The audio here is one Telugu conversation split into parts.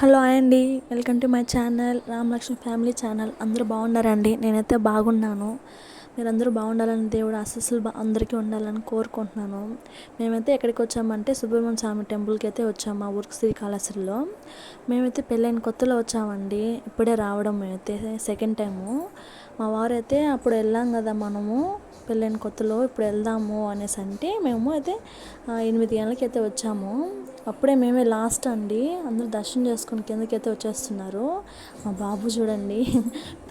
హలో అండి, welcome to my channel Ramalakshmi family channel. అందరూ బాగున్నారండి? నేనైతే బాగున్నాను. మీరందరూ బాగుండాలని దేవుడు ఆశీస్సులు అందరికీ ఉండాలని కోరుకుంటున్నాను. మేమైతే ఎక్కడికి వచ్చామంటే సుబ్రహ్మణ్య స్వామి టెంపుల్కి అయితే వచ్చాము, మా ఊరికి శ్రీకాళహస్తిలో. మేమైతే పెళ్ళైన కొత్తలో వచ్చామండి, ఇప్పుడే రావడం. మేమైతే సెకండ్ టైము. మా వారైతే అప్పుడు వెళ్ళాం కదా మనము పెళ్ళైన కొత్తలో, ఇప్పుడు వెళ్దాము అనేసి అంటే మేము అయితే 8 గంటలకి అయితే వచ్చాము. అప్పుడే మేమే లాస్ట్ అండి, అందరూ దర్శనం చేసుకుని కిందకైతే వచ్చేస్తున్నారు. మా బాబు చూడండి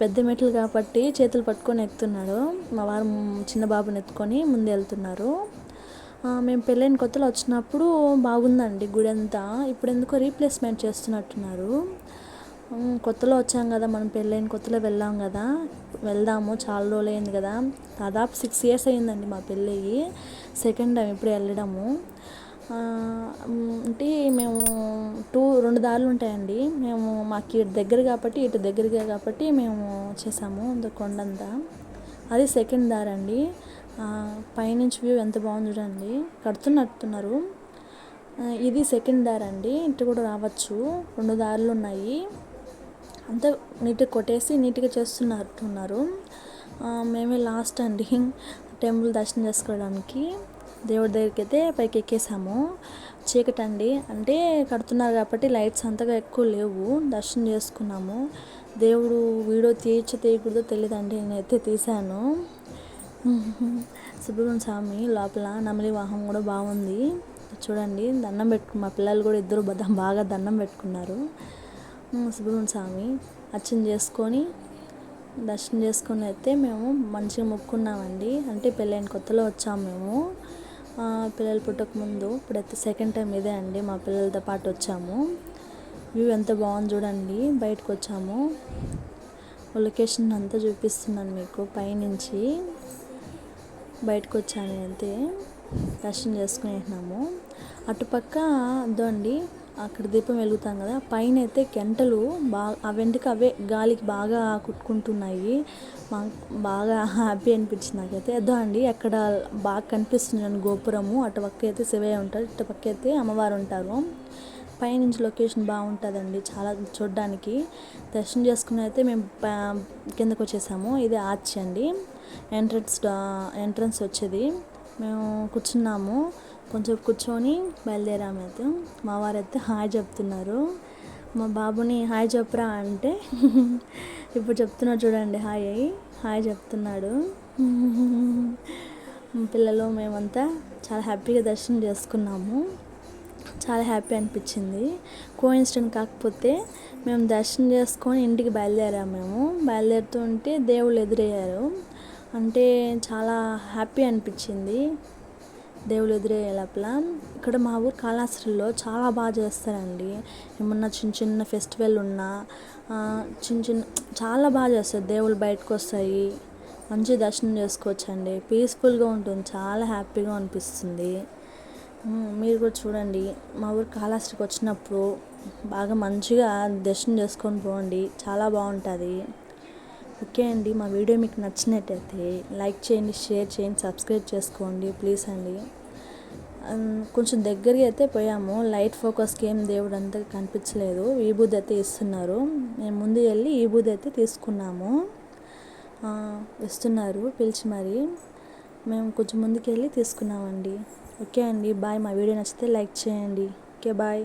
పెద్ద మెట్లు కాబట్టి చేతులు పట్టుకొని ఎక్కుతున్నాడు. మా వారు చిన్న బాబుని ఎత్తుకొని ముందు వెళ్తున్నారు. మేము పెళ్ళైన కొత్తలో వచ్చినప్పుడు బాగుందండి గుడి అంతా. ఇప్పుడు ఎందుకో రీప్లేస్మెంట్ చేస్తున్నట్టున్నారు. కొత్తలో వచ్చాం కదా, మనం పెళ్ళైన కొత్తలో వెళ్ళాం కదా, వెళ్దాము చాలా రోజులు అయింది కదా. దాదాపు 6 years అయిందండి మా పెళ్ళి. సెకండ్ టైం ఇప్పుడు వెళ్ళడము. అంటే మేము రెండు దారులు ఉంటాయండి. మాకు ఇటు దగ్గర కాబట్టి, ఇటు దగ్గరగా కాబట్టి మేము చేసాము కొండంతా. అది సెకండ్ దారి అండి. పైనుంచి వ్యూ ఎంత బాగుంది చూడండి, కడుతున్నట్టున్నారు. ఇది సెకండ్ దారి అండి, ఇటు కూడా రావచ్చు. 2 దారులు ఉన్నాయి. అంతా నీట్గా కొట్టేసి నీట్గా చేస్తున్నట్టున్నారు. మేమే లాస్ట్ అండి టెంపుల్ దర్శనం చేసుకోవడానికి. దేవుడి దగ్గరికి అయితే పైకి ఎక్కేసాము. చీకటి అండి, అంటే కడుతున్నారు కాబట్టి లైట్స్ అంతగా ఎక్కువ లేవు. దర్శనం చేసుకున్నాము. దేవుడు వీడియో తీయకూడదో తెలియదండి, నేనైతే తీశాను. సుబ్రహ్మణ్య స్వామి లోపల నెమలి వాహనం కూడా బాగుంది చూడండి. దండం మా పిల్లలు కూడా ఇద్దరు బాగా దండం పెట్టుకున్నారు. సుబ్రహ్మణ్య స్వామి అర్చన చేసుకొని దర్శనం చేసుకొని అయితే మేము మంచిగా మొక్కున్నామండి. అంటే పెళ్ళైన కొత్తలో వచ్చాము మేము, పిల్లలు పుట్టక ముందు. ఇప్పుడైతే సెకండ్ టైం ఇదే అండి, మా పిల్లలతో పాటు వచ్చాము. వ్యూ ఎంత బాగుంది చూడండి. బయటకు వచ్చాము, లొకేషన్ అంతా చూపిస్తున్నాను మీకు. పైనుంచి బయటకు వచ్చాను అయితే దర్శనం చేసుకునేసినాము. అటుపక్క అండి, అక్కడ దీపం వెలుగుతాం కదా, పైన అయితే గంటలు బాగా అవెందుకు అవే గాలికి బాగా కుట్టుకుంటున్నాయి. బాగా హ్యాపీ అనిపించింది నాకైతే. అండి అక్కడ బాగా కనిపిస్తుంది గోపురము. అటుపక్క అయితే శివయ్య ఉంటారు, ఇటుపక్క అయితే అమ్మవారు ఉంటారు. పైనుంచి లొకేషన్ బాగుంటుందండి చాలా చూడడానికి. దర్శనం చేసుకుని అయితే మేము కిందకు వచ్చేసాము. ఇది ఆర్చ్ అండి, ఎంట్రన్స్ వచ్చేది. మేము కూర్చున్నాము, కొంచెం కూర్చొని బయలుదేరాము. అయితే మా వారైతే హాయ్ చెప్తున్నారు. మా బాబుని హాయ్ చెప్పరా అంటే ఇప్పుడు చెప్తున్నాడు చూడండి, హాయ్ చెప్తున్నాడు. పిల్లలు మేమంతా చాలా హ్యాపీగా దర్శనం చేసుకున్నాము. చాలా హ్యాపీ అనిపించింది. కోఇన్సిడెంట్ కాకపోతే మేము దర్శనం చేసుకొని ఇంటికి బయలుదేరాము. మేము బయలుదేరుతూ ఉంటే దేవుళ్ళు ఎదురయ్యారు. అంటే చాలా హ్యాపీ అనిపించింది దేవుళ్ళు ఎదురయ్యే లోపల. ఇక్కడ మా ఊరు కాళహస్తిలో చాలా బాగా చేస్తారండి. ఏమన్నా చిన్న చిన్న ఫెస్టివల్ ఉన్నా చాలా బాగా చేస్తారు. దేవుళ్ళు బయటకు వస్తాయి, మంచి దర్శనం చేసుకోవచ్చండి. పీస్ఫుల్గా ఉంటుంది, చాలా హ్యాపీగా అనిపిస్తుంది. మీరు కూడా చూడండి, మా ఊరు కాళహస్తికి వచ్చినప్పుడు బాగా మంచిగా దర్శనం చేసుకొని పోండి, చాలా బాగుంటుంది. ఓకే అండి, మా వీడియో మీకు నచ్చినట్టయితే లైక్ చేయండి, షేర్ చేయండి, సబ్స్క్రైబ్ చేసుకోండి ప్లీజ్ అండి. కొంచెం దగ్గరికి అయితే పోయాము, లైట్ ఫోకస్కి ఏం దేవుడు అంతా కనిపించలేదు. విభూది అయితే ఇస్తున్నారు. మేము ముందు వెళ్ళి విభూది అయితే తీసుకున్నాము. ఇస్తున్నారు పిలిచి మరి. మేము కొంచెం ముందుకు వెళ్ళి తీసుకున్నామండి. ఓకే అండి, బాయ్. మా వీడియో నచ్చితే లైక్ చేయండి. Okay, bye.